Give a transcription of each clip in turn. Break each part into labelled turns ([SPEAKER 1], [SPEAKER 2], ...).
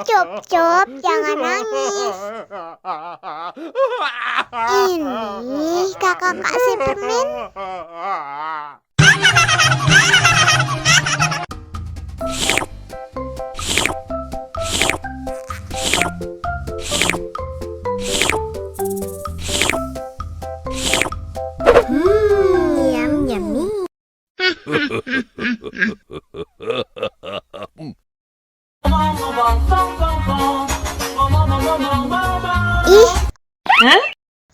[SPEAKER 1] Cup, cup, jangan nangis. Ini kakak kasih permen. Yum, yummy. Ih,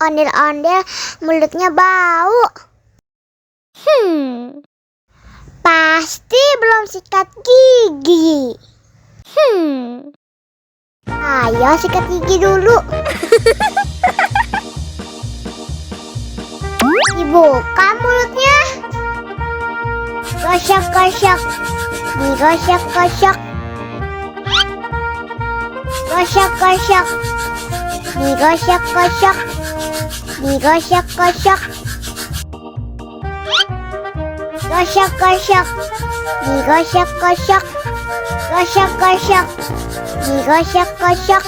[SPEAKER 1] ondel-ondel mulutnya bau. Pasti belum sikat gigi. Ayo sikat gigi dulu. Dibuka mulutnya. Gosok-gosok. Digosok-gosok. Gosok-gosok. Digosok-gosok. Digosok-gosok. Gosok-gosok. Digosok-gosok. Gosok-gosok. Digosok-gosok.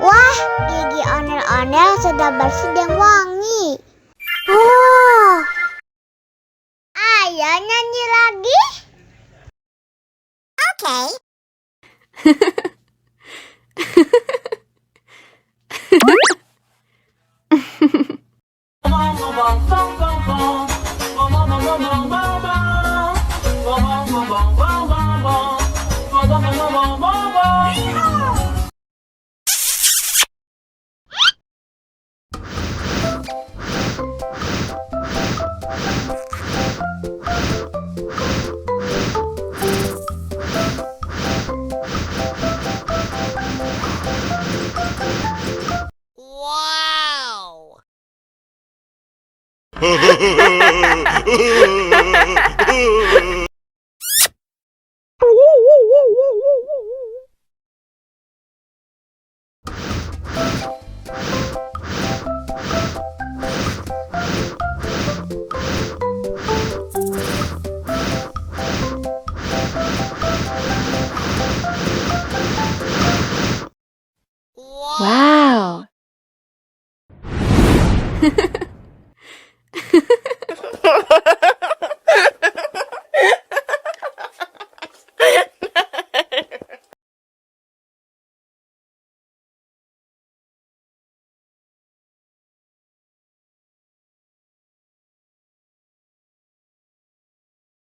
[SPEAKER 1] Wah, gigi ondel-ondel sudah bersih dan wangi. Ayo nyanyi lagi. Oke.
[SPEAKER 2] Wow!